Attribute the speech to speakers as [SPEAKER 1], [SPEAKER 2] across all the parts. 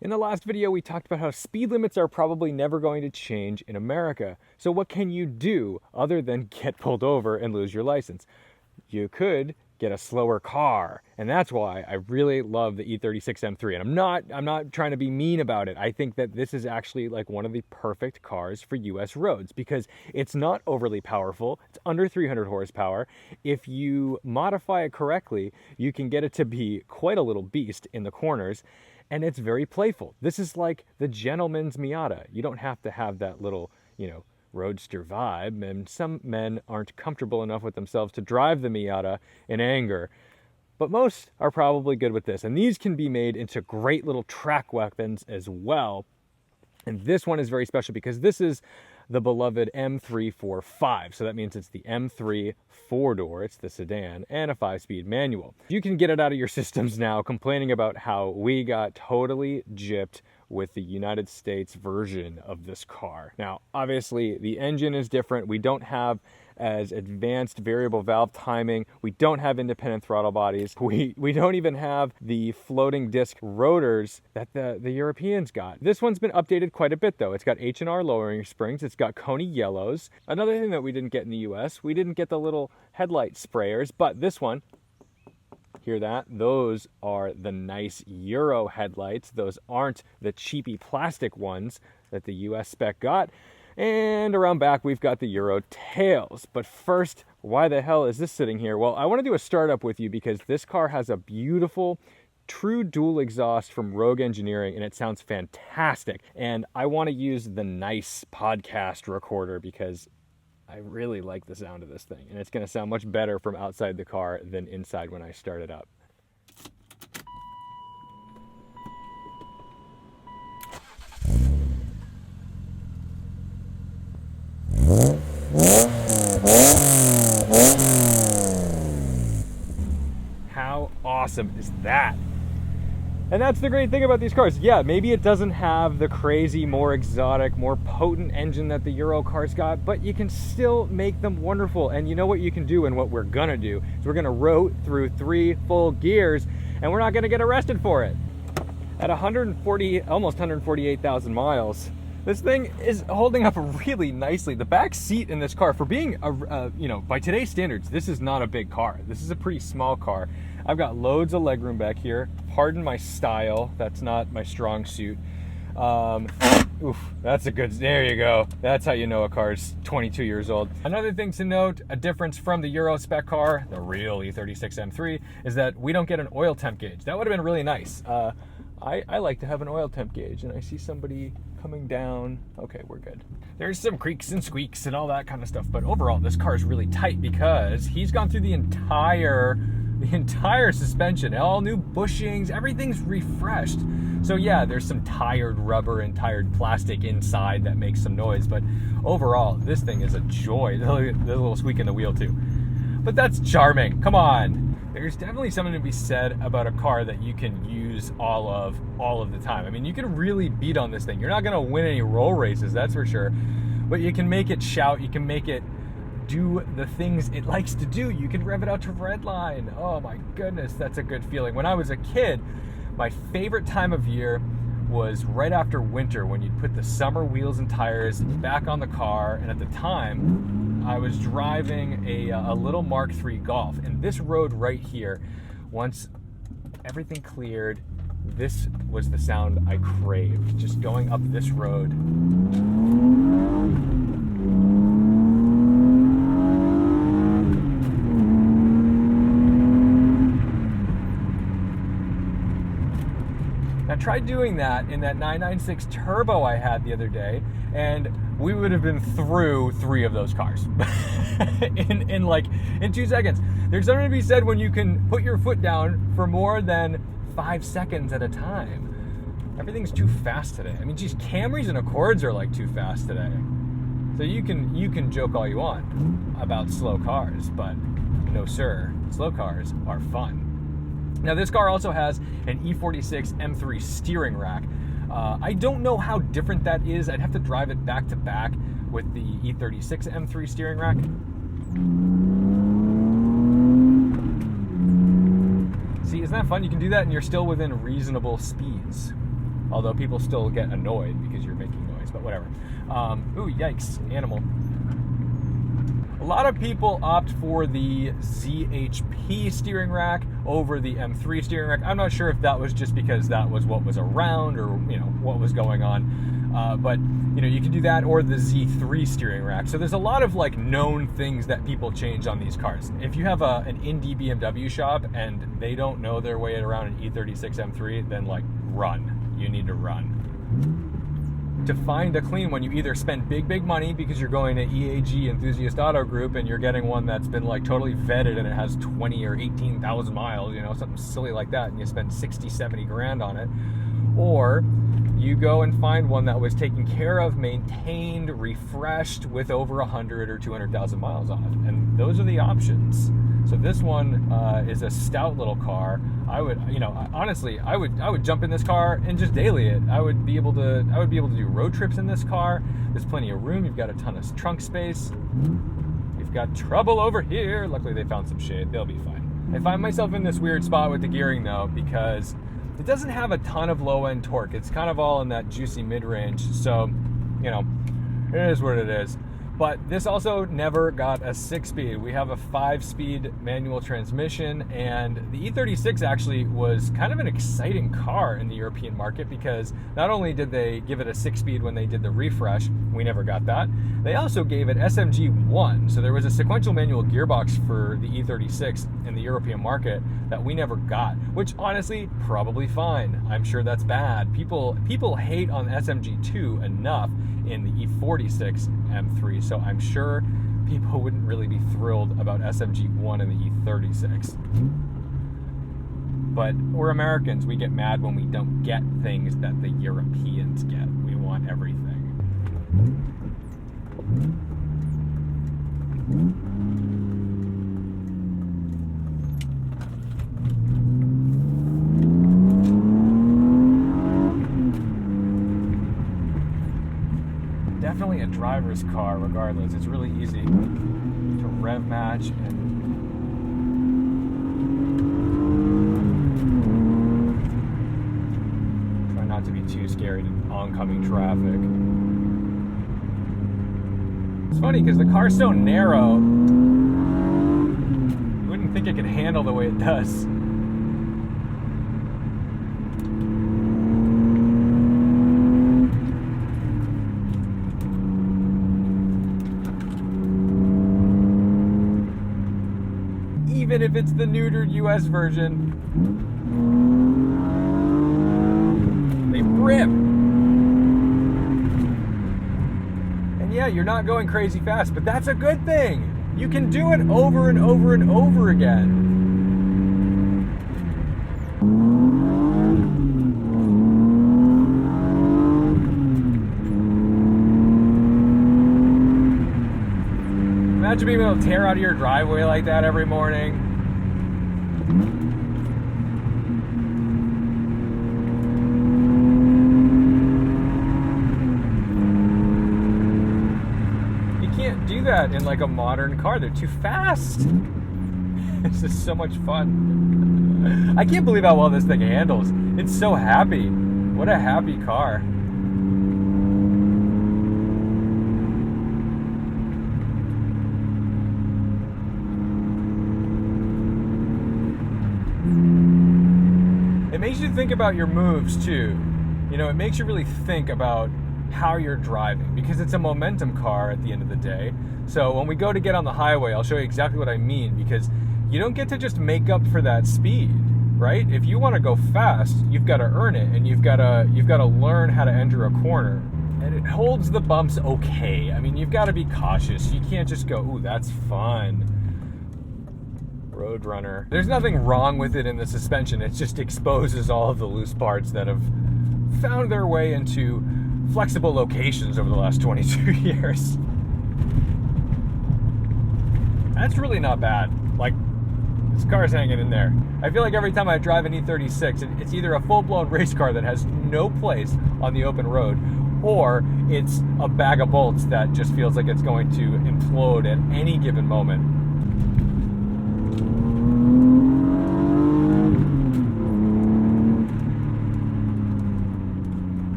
[SPEAKER 1] In the last video, we talked about how speed limits are probably never going to change in America. So what can you do other than get pulled over and lose your license? You could get a slower car, and that's why I really love the E36 M3. And I'm not trying to be mean about it. I think that this is actually like one of the perfect cars for US roads because it's not overly powerful. It's under 300 horsepower. If you modify it correctly, you can get it to be quite a little beast in the corners, and it's very playful. This is like the gentleman's Miata. You don't have to have that little, roadster vibe, and some men aren't comfortable enough with themselves to drive the Miata in anger, but most are probably good with this, and these can be made into great little track weapons as well. And this one is very special because this is the beloved M345, so that means it's the M3 4-door, it's the sedan, and a 5-speed manual. You can get it out of your systems now complaining about how we got totally gypped with the United States version of this car. Now, obviously, the engine is different. We don't have as advanced variable valve timing. We don't have independent throttle bodies. We don't even have the floating disc rotors that the Europeans got. This one's been updated quite a bit, though. It's got H&R lowering springs. It's got Koni yellows. Another thing that we didn't get in the US, we didn't get the little headlight sprayers, but this one, hear that? Those are the nice Euro headlights. Those aren't the cheapy plastic ones that the US spec got. And around back, we've got the Euro tails. But first, why the hell is this sitting here? Well, I want to do a startup with you because this car has a beautiful true dual exhaust from Rogue Engineering, and it sounds fantastic. And I want to use the nice podcast recorder because I really like the sound of this thing, and it's going to sound much better from outside the car than inside when I start it up. How awesome is that? And that's the great thing about these cars. Yeah, maybe it doesn't have the crazy, more exotic, more potent engine that the Euro cars got, but you can still make them wonderful. And you know what you can do, and what we're gonna do is we're gonna row through 3 full gears, and we're not gonna get arrested for it. At almost 148,000 miles, this thing is holding up really nicely. The back seat in this car, for being by today's standards, this is not a big car. This is a pretty small car. I've got loads of legroom back here. Pardon my style. That's not my strong suit. Oof, that's a good, there you go. That's how you know a car's 22 years old. Another thing to note, a difference from the Euro spec car, the real E36 M3, is that we don't get an oil temp gauge. That would have been really nice. I like to have an oil temp gauge, and I see somebody coming down. Okay, we're good. There's some creaks and squeaks and all that kind of stuff, but overall, this car is really tight because he's gone through the entire suspension, all new bushings, everything's refreshed. So yeah, there's some tired rubber and tired plastic inside that makes some noise, but overall, this thing is a joy. The little squeak in the wheel too. But that's charming, come on. There's definitely something to be said about a car that you can use all of the time. I mean, you can really beat on this thing. You're not gonna win any roll races, that's for sure, but you can make it shout, you can make it do the things it likes to do. You can rev it out to redline. Oh my goodness, that's a good feeling. When I was a kid, my favorite time of year was right after winter, when you'd put the summer wheels and tires back on the car. And at the time, I was driving a little Mark III Golf, and this road right here, once everything cleared, this was the sound I craved, just going up this road. I tried doing that in that 996 Turbo I had the other day, and we would have been through 3 of those cars in 2 seconds. There's something to be said when you can put your foot down for more than 5 seconds at a time. Everything's too fast today. I mean, geez, Camrys and Accords are like too fast today. So you can joke all you want about slow cars, but no sir, slow cars are fun. Now, this car also has an E36 M3 steering rack. I don't know how different that is. I'd have to drive it back to back with the E36 M3 steering rack. See, isn't isn't that fun? You can do that and you're still within reasonable speeds. Although people still get annoyed because you're making noise, but whatever. Ooh, yikes, animal. A lot of people opt for the ZHP steering rack over the M3 steering rack. I'm not sure if that was just because that was what was around or, you know, what was going on. But, you know, you can do that or the Z3 steering rack. So there's a lot of, like, known things that people change on these cars. If you have an indie BMW shop and they don't know their way around an E36 M3, then, like, run. You need to run. To find a clean one, you either spend big money because you're going to EAG Enthusiast Auto Group and you're getting one that's been like totally vetted and it has 20 or 18,000 miles, you know, something silly like that, and you spend 60, 70 grand on it. Or you go and find one that was taken care of, maintained, refreshed with over 100 or 200,000 miles on it. And those are the options. So this one is a stout little car. I would, you know, honestly, I would jump in this car and just daily it. I would be able to do road trips in this car. There's plenty of room. You've got a ton of trunk space. You've got trouble over here. Luckily, they found some shade. They'll be fine. I find myself in this weird spot with the gearing though, because it doesn't have a ton of low-end torque. It's kind of all in that juicy mid-range. So, you know, it is what it is. But this also never got a 6-speed. We have a 5-speed manual transmission, and the E36 actually was kind of an exciting car in the European market because not only did they give it a 6-speed when they did the refresh, we never got that, they also gave it SMG1. So there was a sequential manual gearbox for the E36 in the European market that we never got, which honestly, probably fine. I'm sure that's bad. People hate on SMG2 enough in the E46 M3, so I'm sure people wouldn't really be thrilled about SMG1 in the E36. But we're Americans, we get mad when we don't get things that the Europeans get. We want everything. Definitely a driver's car regardless. It's really easy to rev match and try not to be too scary to oncoming traffic. It's funny because the car's so narrow, you wouldn't think it could handle the way it does. Even if it's the neutered US version, they rip. And yeah, you're not going crazy fast, but that's a good thing. You can do it over and over and over again. Imagine being able to tear out of your driveway like that every morning. You can't do that in like a modern car. They're too fast. This is so much fun. I can't believe how well this thing handles. It's so happy. What a happy car. It makes you think about your moves too. You know, it makes you really think about how you're driving because it's a momentum car at the end of the day. So when we go to get on the highway, I'll show you exactly what I mean because you don't get to just make up for that speed, right? If you want to go fast, you've got to earn it and you've got to learn how to enter a corner. And it holds the bumps okay. I mean, you've got to be cautious. You can't just go, ooh, that's fun. Roadrunner. There's nothing wrong with it in the suspension. It just exposes all of the loose parts that have found their way into flexible locations over the last 22 years. That's really not bad. Like, this car's hanging in there. I feel like every time I drive an E36, it's either a full-blown race car that has no place on the open road, or it's a bag of bolts that just feels like it's going to implode at any given moment.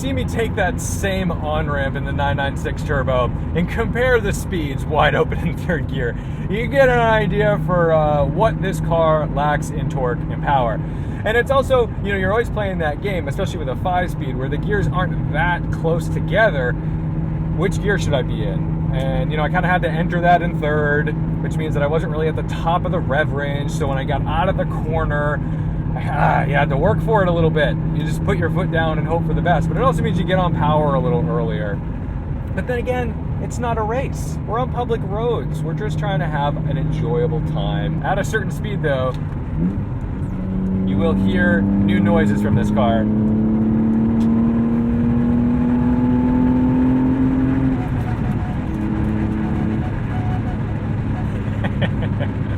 [SPEAKER 1] see me take that same on-ramp in the 996 Turbo and compare the speeds wide open in third gear, you get an idea for what this car lacks in torque and power. And it's also, you know, you're always playing that game, especially with a 5-speed, where the gears aren't that close together. Which gear should I be in? And, you know, I kind of had to enter that in third, which means that I wasn't really at the top of the rev range. So when I got out of the corner, you had to work for it a little bit. You just put your foot down and hope for the best. But it also means you get on power a little earlier. But then again, it's not a race. We're on public roads. We're just trying to have an enjoyable time. At a certain speed, though, you will hear new noises from this car.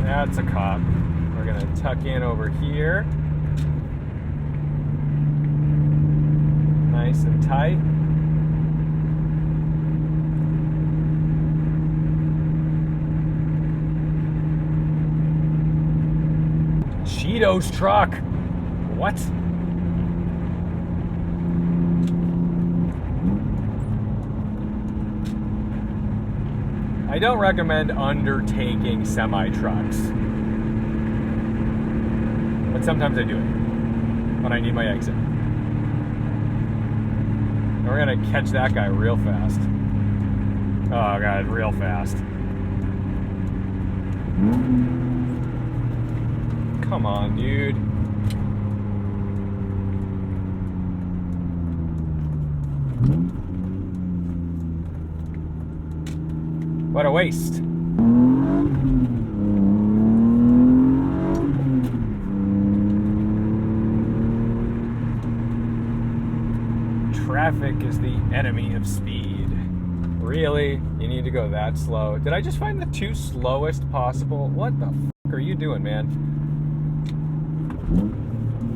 [SPEAKER 1] That's a cop. We're gonna tuck in over here. Nice and tight. Cheetos truck. What? I don't recommend undertaking semi-trucks, but sometimes I do it when I need my exit. And we're gonna catch that guy real fast. Oh God, real fast. Come on, dude. What a waste. Traffic is the enemy of speed. Really? You need to go that slow? Did I just find the 2 slowest possible? What the fuck are you doing, man?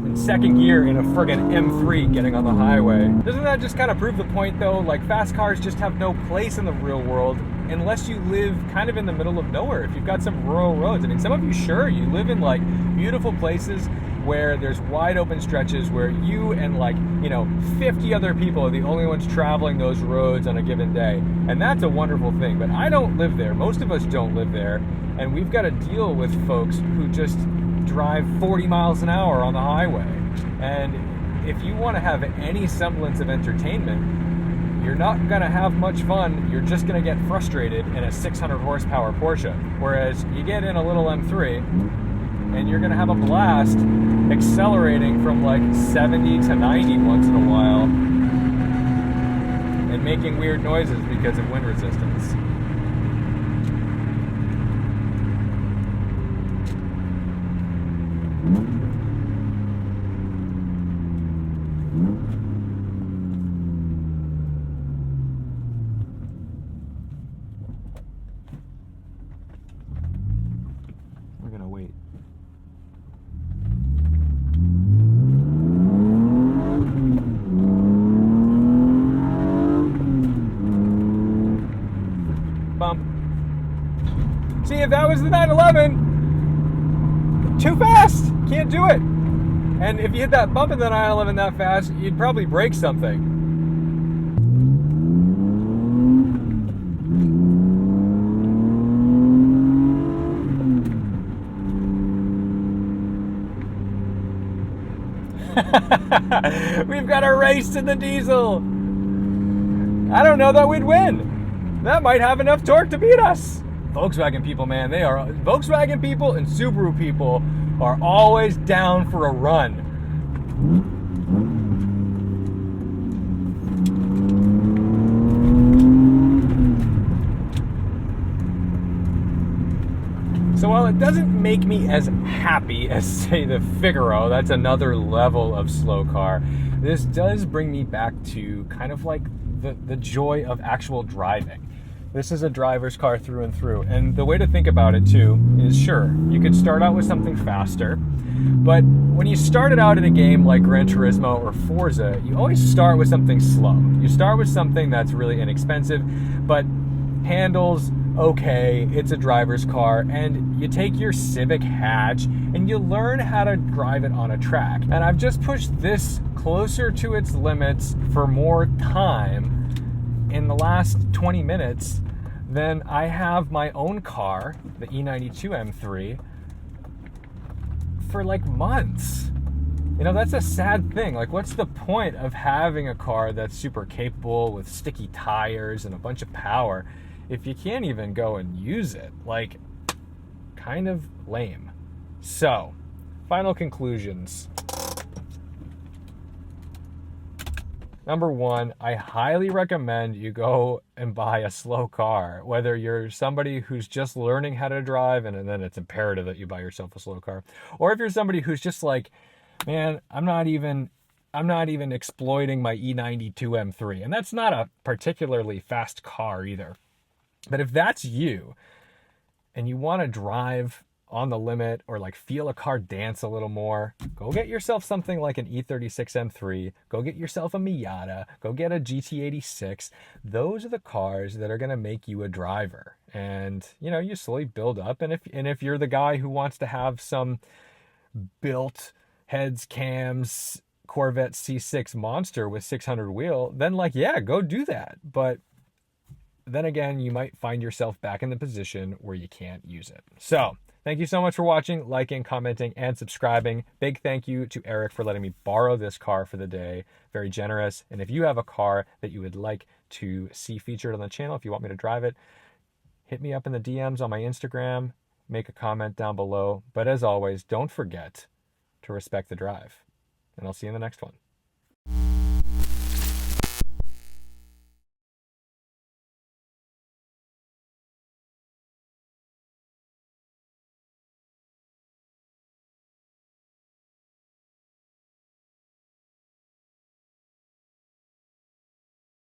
[SPEAKER 1] In second gear in a friggin' M3 getting on the highway. Doesn't that just kind of prove the point, though? Like, fast cars just have no place in the real world unless you live kind of in the middle of nowhere. If you've got some rural roads. I mean, some of you, sure, you live in like beautiful places where there's wide open stretches where you and like, you know, 50 other people are the only ones traveling those roads on a given day. And that's a wonderful thing. But I don't live there. Most of us don't live there. And we've got to deal with folks who just drive 40 miles an hour on the highway. And if you want to have any semblance of entertainment, you're not going to have much fun. You're just going to get frustrated in a 600 horsepower Porsche. Whereas you get in a little M3 and you're going to have a blast accelerating from like 70 to 90 once in a while and making weird noises because of wind resistance. We're gonna wait. Bump. See, if that was the 911, too fast. Can't do it. And if you hit that bump in the 911 that fast, you'd probably break something. We've got a race to the diesel. I don't know that we'd win. That might have enough torque to beat us. Volkswagen people, man, they are. Volkswagen people and Subaru people are always down for a run. So while it doesn't make me as happy as, say, the Figaro, that's another level of slow car, this does bring me back to kind of like the joy of actual driving. This is a driver's car through and through. And the way to think about it, too, is sure, you could start out with something faster, but when you started out in a game like Gran Turismo or Forza, you always start with something slow. You start with something that's really inexpensive, but handles okay, it's a driver's car, and you take your Civic hatch and you learn how to drive it on a track. And I've just pushed this closer to its limits for more time in the last 20 minutes than I have my own car, the E92 M3, for like months. You know, that's a sad thing. Like, what's the point of having a car that's super capable with sticky tires and a bunch of power if you can't even go and use it? Like, kind of lame. So, final conclusions. Number one, I highly recommend you go and buy a slow car. Whether you're somebody who's just learning how to drive and then it's imperative that you buy yourself a slow car, or if you're somebody who's just like, man, I'm not even exploiting my E92 M3. And that's not a particularly fast car either. But if that's you and you want to drive on the limit or like feel a car dance a little more, go get yourself something like an E36 M3, go get yourself a Miata, go get a GT86. Those are the cars that are going to make you a driver. And, you know, you slowly build up. And if you're the guy who wants to have some built heads, cams, Corvette C6 monster with 600 wheel, then like, yeah, go do that. But then again, you might find yourself back in the position where you can't use it. So thank you so much for watching, liking, commenting, and subscribing. Big thank you to Eric for letting me borrow this car for the day. Very generous. And if you have a car that you would like to see featured on the channel, if you want me to drive it, hit me up in the DMs on my Instagram, make a comment down below. But as always, don't forget to respect the drive. And I'll see you in the next one.